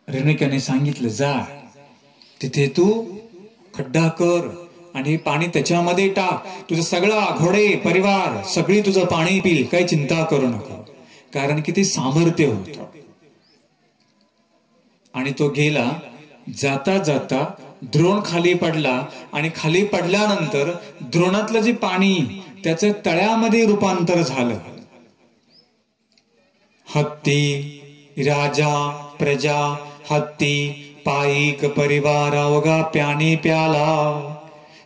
रेणुकाने सांगितलं, जा तिथे तू खड्डा कर आणि पाणी त्याच्यामध्ये टाक, तुझं सगळा घोडे परिवार सगळी तुझं पाणी पिल, काही चिंता करू नका. कारण की ते सामर्थ्य होतं. आणि तो गेला. जाता जाता द्रोण खाली पडला आणि खाली पडल्यानंतर द्रोणातलं जे पाणी त्याचं तळ्यामध्ये रूपांतर झालं. हत्ती राजा प्रजा हत्ती पाईक परिवार अवघा प्यानी प्याला,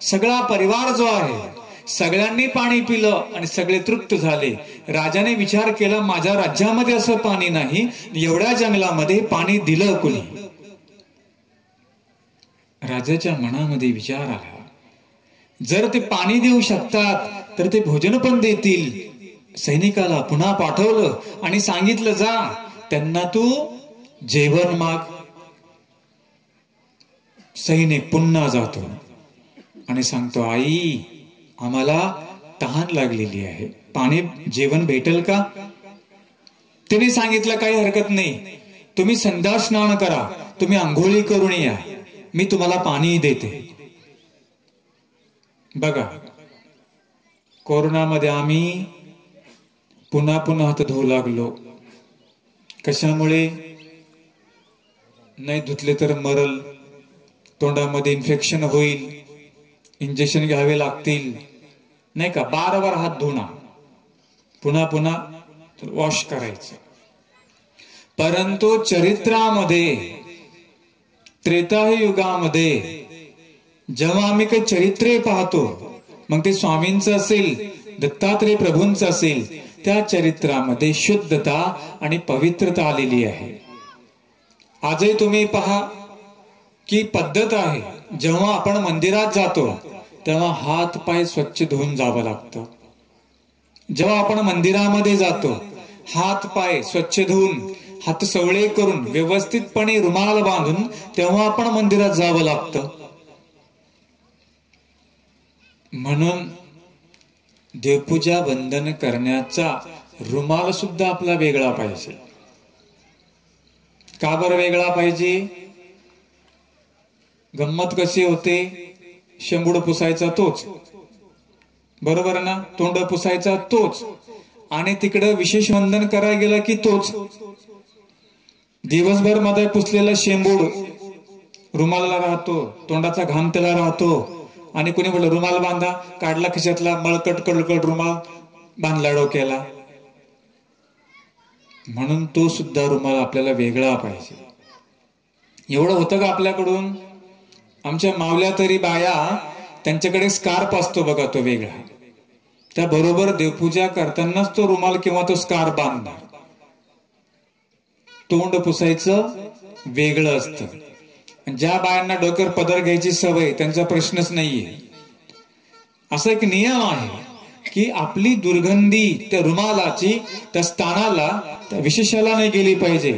सगळा परिवार जो आहे सगळ्यांनी पाणी पिलं आणि सगळे तृप्त झाले. राजाने विचार केला, माझ्या राज्यामध्ये असं पाणी नाही, एवढ्या जंगलामध्ये पाणी दिलं कुणी? राजाच्या मनामध्ये विचार आला, जर ते पाणी देऊ शकतात तर ते भोजन पण देतील. सैनिकाला पुन्हा पाठवलं आणि सांगितलं, जा त्यांना तू जेवण माग. सैनिक पुन्हा जातो आणि सांगतो, आई आम्हाला तहान लागलेली आहे, पाणी जेवण भेटेल का? तिने सांगितलं, काही हरकत नाही, तुम्ही संध्या स्नान करा, तुम्ही आंघोळी करून या, मी तुम्हाला पाणी देते. बघा, कोरोनामध्ये आम्ही पुन्हा पुन्हा हात धुवू लागलो. कशामुळे? नाही धुतले तर मरल, तोंडामध्ये इन्फेक्शन होईल, इंजेक्शन घ्यावे लागतील, नाही का? बारबार हात धुणं, पुन्हा पुन्हा वॉश करायचं. परंतु चरित्रामध्ये त्रेताही युगामध्ये जेव्हा आम्ही काही चरित्रे पाहतो, मग ते स्वामींचं असेल, दत्तात्रय प्रभूंचं असेल, त्या चरित्रामध्ये शुद्धता आणि पवित्रता आलेली आहे. आजही तुम्ही पहा की पद्धत आहे, जेव्हा आपण मंदिरात जातो तेव्हा हात पाय स्वच्छ धुवून जावं लागतं. जेव्हा आपण मंदिरामध्ये जातो हात पाय स्वच्छ धुवून, हात सवळे करून, व्यवस्थितपणे रुमाल बांधून तेव्हा आपण मंदिरात जावं लागतं. म्हणून देवपूजा वंदन करण्याचा रुमाल सुद्धा आपला वेगळा पाहिजे. का बरं वेगळा पाहिजे? गंमत कशी होते, शेंबूड पुसायचा तोच, बरोबर ना, तोंड पुसायचा तोच, आणि तिकडं विशेष वंदन करायला गेला की तोच. दिवसभर मध्ये पुसलेला शेंबूड रुमाला राहतो, तोंडाचा घाम त्याला राहतो, आणि कोणी म्हटलं रुमाल बांधा, काढला खिशातला मळकट कडकट रुमाल, बांधला डोक्याला. म्हणून तो सुद्धा रुमाल आपल्याला वेगळा पाहिजे. एवढं होतं का आपल्याकडून? आमच्या मावल्या तरी बाया, त्यांच्याकडे स्कार्फ असतो बघा, तो वेगळा, त्या बरोबर देवपूजा करतानाच तो रुमाल किंवा तो स्कार्फ बांधणार. तोंड पुसायचं वेगळं असतं. ज्या बायांना डोक्यावर पदर घ्यायची सवय, त्यांचा प्रश्नच नाहीये. असा एक नियम आहे की आपली दुर्गंधी त्या रुमालाची त्या स्थानाला, त्या विशेषाला नाही गेली पाहिजे.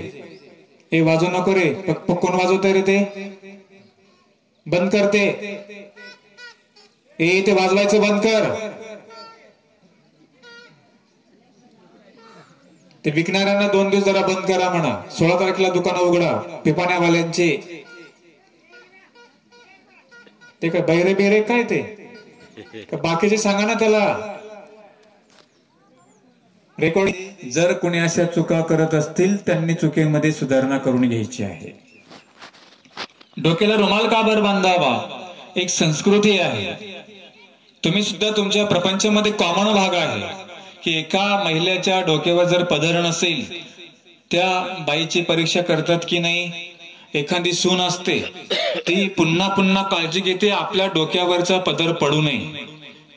हे वाजू नको रे, कोण वाजवतंय रे, ते बंद करते, ते वाजवायचं बंद कर. ते विकणाऱ्यांना 2 दिवस जरा बंद करा म्हणा, 16 तारखेला दुकान उघडा पिपाण्यावाल्यांचे. ते काय बैरे बेरे काय ते का बाकीचे सांगा ना त्याला. रेकॉर्डिंग जर कोणी अशा चुका करत असतील त्यांनी चुकीमध्ये सुधारणा करून घ्यायची आहे. डोक्याला रुमाल का बरं बांधावा? एक संस्कृती आहे. तुम्ही सुद्धा तुमच्या प्रपंचामध्ये कॉमन भाग आहे की एका महिलेच्या डोक्यावर जर पदर नसेल, त्या बाईची परीक्षा करतात की नाही. एखादी सून असते, ती पुन्हा पुन्हा काळजी घेते आपल्या डोक्यावरचा पदर पडू नये.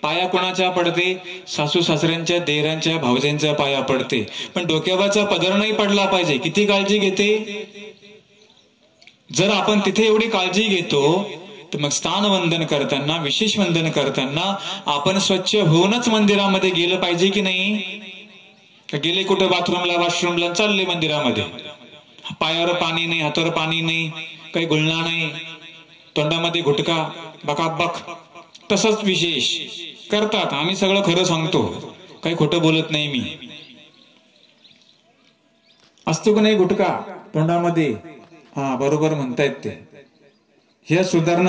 पाया कोणाच्या पडते? सासू सासऱ्यांच्या, देरांच्या, भावजांच्या पाया पडते, पण डोक्यावरचा पदर नाही पडला पाहिजे. किती काळजी घेते. जर आपण तिथे एवढी काळजी घेतो तर मग स्थान वंदन करताना, विशेष वंदन करताना आपण स्वच्छ होऊनच मंदिरामध्ये गेलं पाहिजे की नाही. गेले कुठे बाथरूमला, वॉशरूमला, चालले मंदिरामध्ये, पायावर पाणी नाही, हातावर पाणी नाही, काही गुळणा नाही, तोंडामध्ये गुटखा बकाबक, तसंच विशेष करतात. आम्ही सगळं खरं सांगतो, काही खोटं बोलत नाही मी. असतो की नाही गुटखा तोंडामध्ये, हा बरोबर म्हणतायत ते. ह्या सुधारणा